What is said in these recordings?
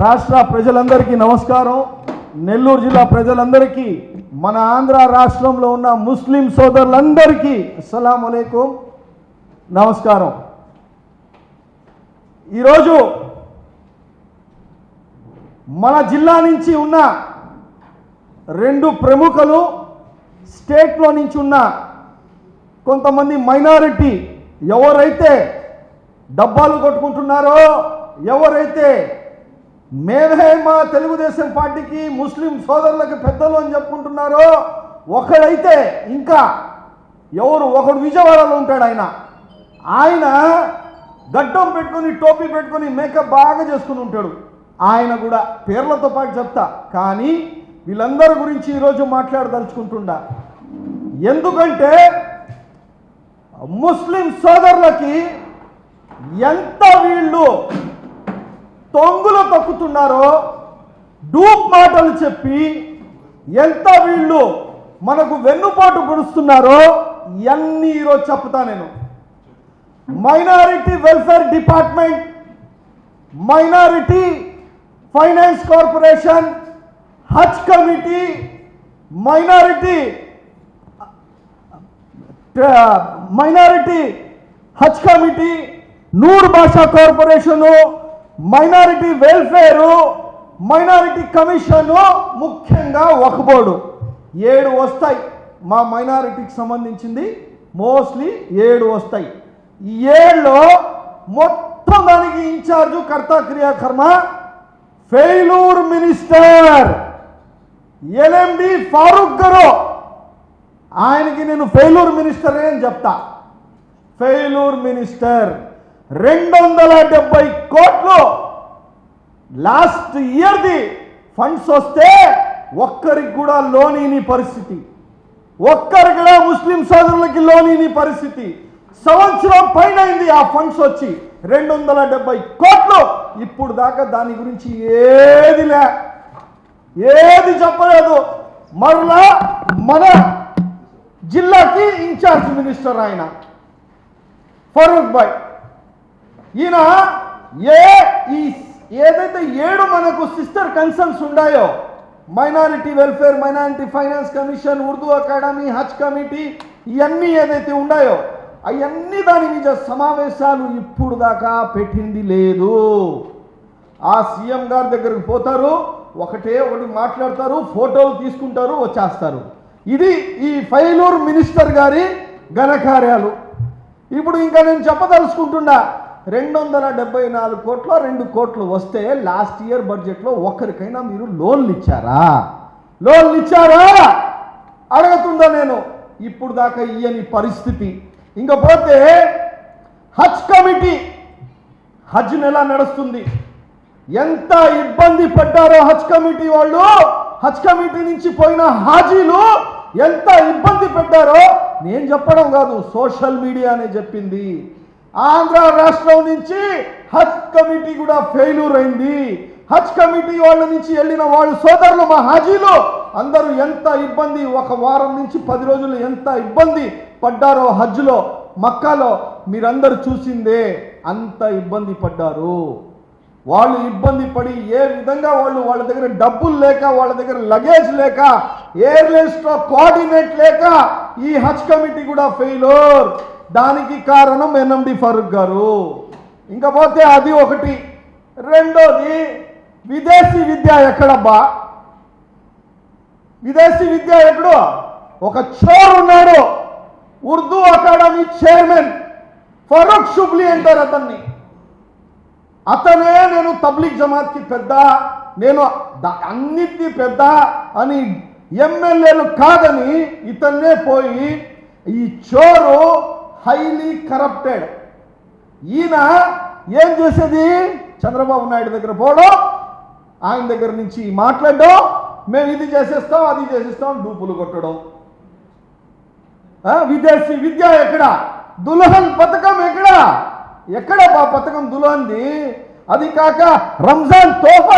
రాష్ట్ర ప్రజలందరికీ నమస్కారం. నెల్లూరు జిల్లా ప్రజలందరికీ, మన ఆంధ్ర రాష్ట్రంలో ఉన్న ముస్లిం సోదరులందరికీ అస్సలాము అలైకుం, నమస్కారం. ఈరోజు మన జిల్లా నుంచి ఉన్న రెండు ప్రముఖులు, స్టేట్లో నుంచి ఉన్న కొంతమంది మైనారిటీ ఎవరైతే డబ్బాలు కొట్టుకుంటున్నారో, ఎవరైతే మేమే మా తెలుగుదేశం పార్టీకి ముస్లిం సోదరులకు పెద్దలు అని చెప్పుకుంటున్నారో, ఒకడైతే ఇంకా ఒకడు విజయవాడలో ఉంటాడు. ఆయన గడ్డం పెట్టుకొని టోపీ పెట్టుకొని మేకప్ బాగా చేసుకుని ఉంటాడు. ఆయన కూడా పేర్లతో పాటు చెప్తా, కానీ వీళ్ళందరి గురించి ఈరోజు మాట్లాడదలుచుకుంటుండా. ఎందుకంటే ముస్లిం సోదరులకి ఎంత వీళ్ళు తొంగులు తొక్కుతున్నారో, డూప్ మాటలు చెప్పి ఎంత వీళ్ళు మనకు వెన్నుపాటు పొడుస్తున్నారో ఇవన్నీ ఈరోజు చెప్తా నేను. Minority welfare department, minority finance corporation, haj committee, minority haj committee, Noor Basha corporation, minority welfare, minority commission, ముఖ్యంగా వక్ఫ్ బోర్డు 7 వస్తాయి. మా మైనారిటీకి సంబంధించింది మోస్ట్లీ 7 వస్తాయి. ఈ 7లో మొత్తం దానికి ఇన్ఛార్జు కర్తా క్రియాకర్మ ఫెయిలూర్ మినిస్టర్ ఎల్ఎండి ఫారూక్ గారు. ఆయనకి నేను ఫెయిలూర్ మినిస్టర్ అని చెప్తా. ఫెయిలూర్ మినిస్టర్ 270 కోట్లు లాస్ట్ ఇయర్ది ఫండ్స్ వస్తే ఒక్కరికి కూడా లోన్ ఇని పరిస్థితి, ఒక్కరికి కూడా ముస్లిం సోదరులకి లోన్ ఇని పరిస్థితి. సంవత్సరం పైన అయింది ఆ ఫండ్స్ వచ్చి 270 కోట్లు. ఇప్పుడు దాకా దాని గురించి ఏది చెప్పలేదు. మరలా మన జిల్లాకి ఇన్ఛార్జ్ మినిస్టర్ ఆయన ఫరూక్ భాయ్. ఈయన ఏదైతే 7 మనకు సిస్టర్ కన్సర్న్స్ ఉన్నాయో, minority welfare, minority finance commission, Urdu academy, haj committee, ఇవన్నీ ఏదైతే ఉన్నాయో అవన్నీ దాని మీద సమావేశాలు ఇప్పుడు దాకా పెట్టింది లేదు. ఆ సీఎం గారి దగ్గరకు పోతారు, ఒకటి మాట్లాడతారు, ఫోటోలు తీసుకుంటారు, వచ్చేస్తారు. ఇది ఈ ఫెయిలూర్ మినిస్టర్ గారి ఘనకార్యాలు. ఇప్పుడు ఇంకా నేను చెప్పదలుచుకుంటున్నా, 274 కోట్ల 2 కోట్లు వస్తే లాస్ట్ ఇయర్ బడ్జెట్లో ఒక్కరికైనా మీరు లోన్లు ఇచ్చారా? అడుగుతుందా నేను. ఇప్పుడు దాకా ఇయ్యని పరిస్థితి. ఇంకా పోతే హజ్ కమిటీ, హజ్ నెల నడుస్తుంది. ఎంత ఇబ్బంది పడ్డారో హజ్ కమిటీ వాళ్ళు, హజ్ కమిటీ నుంచి పోయిన హాజీలు ఎంత ఇబ్బంది పడ్డారో నేను చెప్పడం కాదు, సోషల్ మీడియానే చెప్పింది. ఆంధ్ర రాష్ట్రం నుంచి హజ్ కమిటీ కూడా ఫెయిల్యూర్ అయింది. హజ్ కమిటీ వాళ్ళ నుంచి వెళ్ళిన వాళ్ళు సోదరులు, మా హాజీలు అందరూ ఎంత ఇబ్బంది, ఒక వారం నుంచి 10 రోజులు ఎంత ఇబ్బంది పడ్డారో హజ్లో, మక్కాలో మీరందరూ చూసిందే. అంత ఇబ్బంది పడ్డారు వాళ్ళు. ఇబ్బంది పడి ఏ విధంగా వాళ్ళ దగ్గర డబ్బులు లేక, వాళ్ళ దగ్గర లగేజ్ లేక, ఎయిర్లైన్స్లో కోఆర్డినేట్ లేక ఈ హజ్ కమిటీ కూడా ఫెయిల్యూర్. దానికి కారణం ఎన్ఎండి ఫరూక్ గారు. ఇంకా పోతే అది ఒకటి. రెండోది, విదేశీ విద్య ఎక్కడబ్బా? విదేశీ విద్య ఎక్కడో? ఒక చోర్ ఉన్నాడు, ఉర్దూ అకాడమీ చైర్మన్ ఫరూక్ షుబ్లీ అంటారు అతన్ని. అతనే నేను తబ్లీగ్ జమాత్కి పెద్ద, నేను అన్నిటికీ పెద్ద అని ఎమ్మెల్యేలు కాదని ఇతన్నే పోయి, ఈ చోరు హైలీ కరప్టెడ్. ఈయన ఏం చేసేది? చంద్రబాబు నాయుడు దగ్గర పోవడం, ఆయన దగ్గర నుంచి మాట్లాడడం, మేము ఇది చేసేస్తాం అది చేసేస్తాం, డూపులు కొట్టడం. విదేశీ విద్య ఎక్కడ? దుల్హన్ పథకం ఎక్కడ బా పథకం దుల్హన్ది? అది కాక రంజాన్ తోఫా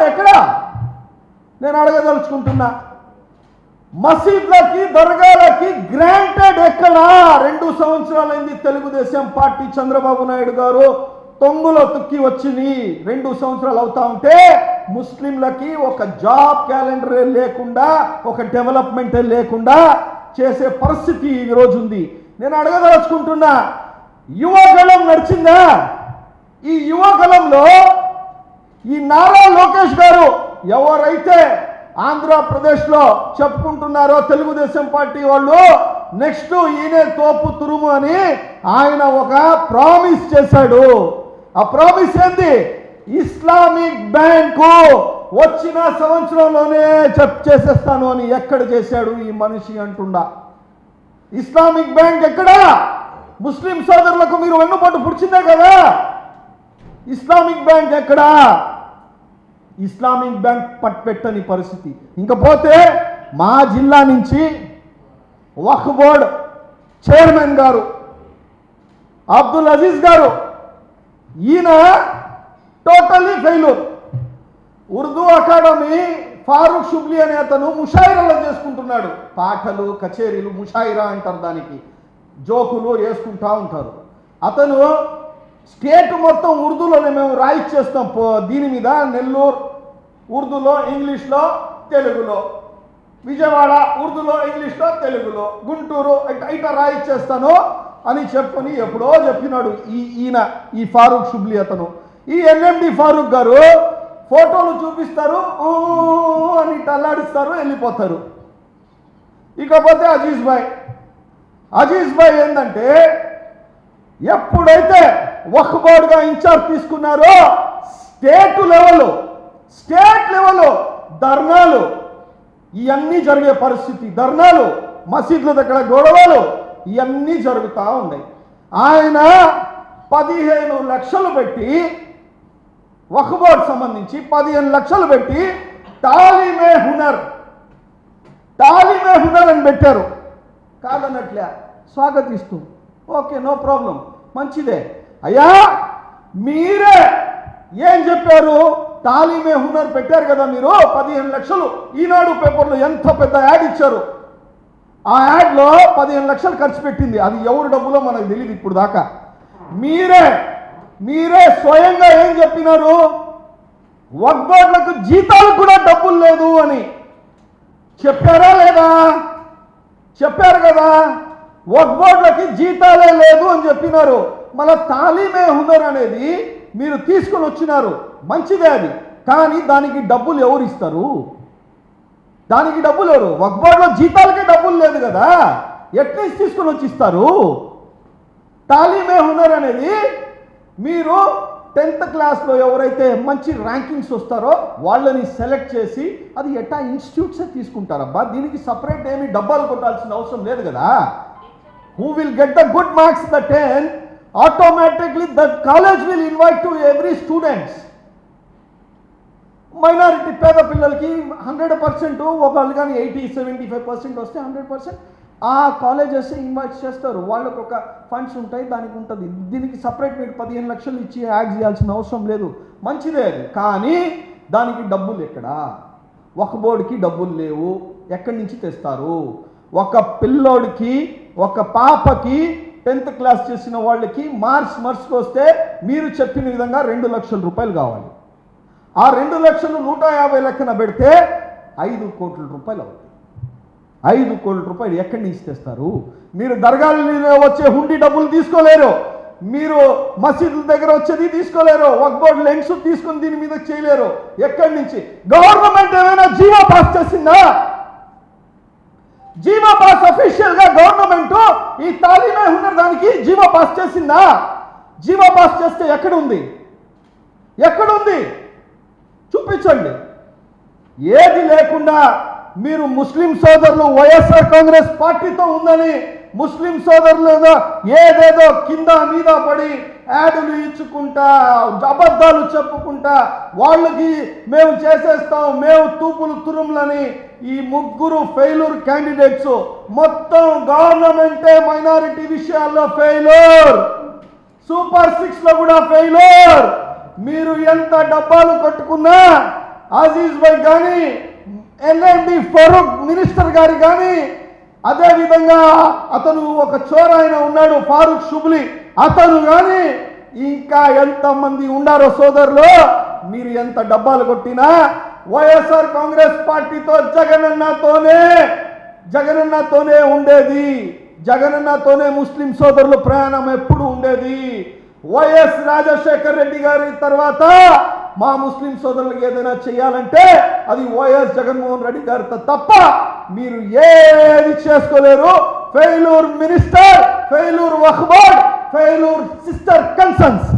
ఎక్కడ? నేను అడగదలుచుకుంటున్నా. మసీద్లకి, దర్గాలకి గ్రాంటెడ్ ఎక్కడ? 2 సంవత్సరాలైంది తెలుగుదేశం పార్టీ చంద్రబాబు నాయుడు గారు తొంగులో తుక్కి వచ్చింది 2 సంవత్సరాలు అవుతా ఉంటే ముస్లింలకి ఒక జాబ్ క్యాలెండరే లేకుండా, ఒక డెవలప్మెంటే లేకుండా చేసే పరిస్థితి ఈరోజు ఉంది. నేను అడగదలుచుకుంటున్నా, యువగళం నడిచిందా? ఈ యువగళంలో ఈ నారా లోకేష్ గారు ఎవరైతే ఆంధ్రప్రదేశ్లో చెప్పుకుంటున్నారో తెలుగుదేశం పార్టీ వాళ్ళు, నెక్స్ట్ ఈయనే తోపు తురుము అని ఆయన ఒక ప్రామిస్ చేశాడు. ఆ ప్రామిస్ ఏంది? ఇస్లామిక్ బ్యాంకు వచ్చిన సంవత్సరంలోనే చేసేస్తాను అని. ఎక్కడ చేశాడు ఈ మనిషి అంటుండా? ఇస్లామిక్ బ్యాంక్ ఎక్కడా? ముస్లిం సోదరులకు మీరు వెన్నుపోటు పుడిచిందే కదా. ఇస్లామిక్ బ్యాంక్ ఎక్కడా? ఇస్లామిక్ బ్యాంక్ పట్టుపెట్టని పరిస్థితి. ఇంకపోతే మా జిల్లా నుంచి వక్ఫ్ బోర్డ్ చైర్మన్ గారు అబ్దుల్ అజీజ్ గారు, ఈయన totally failure. Urdu academy Farooq Shubli అనే అతను ముషాయిరాలో చేసుకుంటున్నాడు. పాటలు కచేరీలు ముషాయిరా అంటారు, దానికి జోకులు వేసుకుంటా ఉంటారు. అతను స్టేట్ మొత్తం ఉర్దూలోనే మేము రాయిచ్చేస్తాం. దీని మీద నెల్లూరు ఉర్దూలో, ఇంగ్లీష్లో, తెలుగులో, విజయవాడ ఉర్దూలో, ఇంగ్లీష్లో, తెలుగులో, గుంటూరు ఇట్లా రాయిచ్చేస్తాను అని చెప్పుకొని ఎప్పుడో చెప్పినాడు ఈ ఫారూక్ షుబ్లీ అతను. ఈ ఎల్ఎండి ఫారూక్ గారు ఫోటోలు చూపిస్తారు, అని అల్లాడిస్తారు, వెళ్ళిపోతారు. ఇకపోతే అజీజ్ భాయ్ ఏంటంటే, ఎప్పుడైతే వక్ఫ్ బోర్డుగా ఇన్ఛార్జ్ తీసుకున్నారో స్టేట్ లెవెల్ ధర్నాలు ఇవన్నీ జరిగే పరిస్థితి, ధర్నాలు, మసీదుల దగ్గర గొడవలు ఇవన్నీ జరుగుతూ ఉన్నాయి. ఆయన 15 లక్షలు పెట్టి, వక్ఫ్ బోర్డు సంబంధించి 15 లక్షలు పెట్టి తాలిమే హునర్ అని పెట్టారు. కాదన్నట్లే స్వాగతిస్తూ, ఓకే నో ప్రాబ్లం, మంచిదే. అయ్యా మీరే ఏం చెప్పారు? తాలిమే హునర్ పెట్టారు కదా మీరు, 15 లక్షలు. ఈనాడు పేపర్లో ఎంత పెద్ద యాడ్ ఇచ్చారు. ఆ యాడ్లో 15 లక్షలు ఖర్చు పెట్టింది. అది ఎవరు డబ్బులో మనకు తెలియదు ఇప్పుడు దాకా. మీరే స్వయంగా ఏం చెప్పినారు? వక్ఫ్ బోర్డులకు జీతాలు కూడా డబ్బులు లేదు అని చెప్పారా లేదా? చెప్పారు కదా, వక్ఫ్ బోర్డులకి జీతాలే లేదు అని చెప్పినారు. మళ్ళీ తాలీమే హునర్ అనేది మీరు తీసుకొని వచ్చినారు, మంచిదే అది. కానీ దానికి డబ్బులు ఎవరు ఇస్తారు? దానికి డబ్బులు ఎవరు? వక్ఫ్ బోర్డులో జీతాలకే డబ్బులు లేదు కదా, ఎట్లీస్ట్ తీసుకొని వచ్చి ఇస్తారు. తాలీమే హునర్ అనేది మీరు 10th క్లాస్లో ఎవరైతే మంచి ర్యాంకింగ్స్ వస్తారో వాళ్ళని సెలెక్ట్ చేసి అది ఎట్టా ఇన్స్టిట్యూట్సే తీసుకుంటారబ్బా. దీనికి సపరేట్ ఏమి డబ్బాలు కొట్టాల్సిన అవసరం లేదు కదా. Who will get the good marks the 10, automatically the college will invite to every students. Minority పేద పిల్లలకి 100%, ఒకళ్ళు కానీ 80-75% వస్తే 100% ఆ కాలేజెస్ ఇన్వైట్ చేస్తారు. వాళ్ళకు ఒక ఫండ్స్ ఉంటాయి, దానికి ఉంటుంది. దీనికి సపరేట్ మీరు 15 లక్షలు ఇచ్చి యాడ్ చేయాల్సిన అవసరం లేదు, మంచిదే అది. కానీ దానికి డబ్బులు ఎక్కడా? వక్ఫ్ బోర్డుకి డబ్బులు లేవు, ఎక్కడి నుంచి తెస్తారు? ఒక పిల్లోడికి, ఒక పాపకి 10th క్లాస్ చేసిన వాళ్ళకి మార్క్స్ వస్తే మీరు చెప్పిన విధంగా 2 లక్షల రూపాయలు కావాలి. ఆ 2 లక్షలు 150 లెక్కన పెడితే 5 కోట్ల రూపాయలు అవుతాయి. 5 కోట్ల రూపాయలు ఎక్కడి నుంచి తెస్తారు? మీరు దర్గాలో వచ్చే హుండీ డబ్బులు తీసుకోలేరు, మీరు మసీదుల దగ్గర వచ్చేది తీసుకోలేరు, వక్ఫ్ బోర్డు లెన్స్ తీసుకుని దీని మీద చేయలేరు. ఎక్కడి నుంచి? గవర్నమెంట్ ఏమైనా జీవో పాస్ చేసిందా? జీవో పాస్ అఫీషియల్ గా గవర్నమెంట్ ఈ తాలీమే హునర్ దానికి జీవో పాస్ చేసిందా? జీవో పాస్ చేస్తే ఎక్కడుంది? చూపించండి. ఏది లేకుండా మీరు ముస్లిం సోదరులు వైఎస్ఆర్ కాంగ్రెస్ పార్టీతో ఉందని ముస్లిం సోదరులు ఏదేదో కింద మీద పడి యాడులు ఇచ్చుకుంటా, అబద్ధాలు చెప్పుకుంటా, వాళ్ళకి మేము చేసేస్తాం, మేము తూపులు తురుములని ఈ 3 ఫెయిల్యూర్ క్యాండిడేట్స్. మొత్తం గవర్నమెంటే మైనారిటీ విషయాల్లో ఫెయిల్యూర్, సూపర్ 6లో కూడా ఫెయిల్యూర్. మీరు ఎంత డబ్బాలు కట్టుకున్నా అజీజ్ భాయ్ కానీ, ఎల్ఎండి ఫరూక్ మినిస్టర్ గారి కానీ, అదేవిధంగా అతను ఒక చోరాయన ఉన్నాడు ఫారూక్ షుబ్లీ, అతను కానీ ఇంకా ఎంతమంది ఉండారో సోదరులు, మీరు ఎంత డబ్బాలు కొట్టినా వైఎస్ఆర్ కాంగ్రెస్ పార్టీతో జగనన్నతోనే ఉండేది, జగనన్నతోనే ముస్లిం సోదరుల ప్రయాణం ఎప్పుడు ఉండేది. వైఎస్ రాజశేఖర్ రెడ్డి గారి తర్వాత మా ముస్లిం సోదరులకు ఏదైనా చేయాలంటే అది వైఎస్ జగన్మోహన్ రెడ్డి గారితో తప్ప మీరు ఏది చేసుకోలేరు. ఫెయిల్యూర్ మినిస్టర్, ఫెయిల్యూర్ వక్ఫ్ బోర్డ్, ఫెయిల్యూర్ సిస్టర్ కన్సర్న్స్.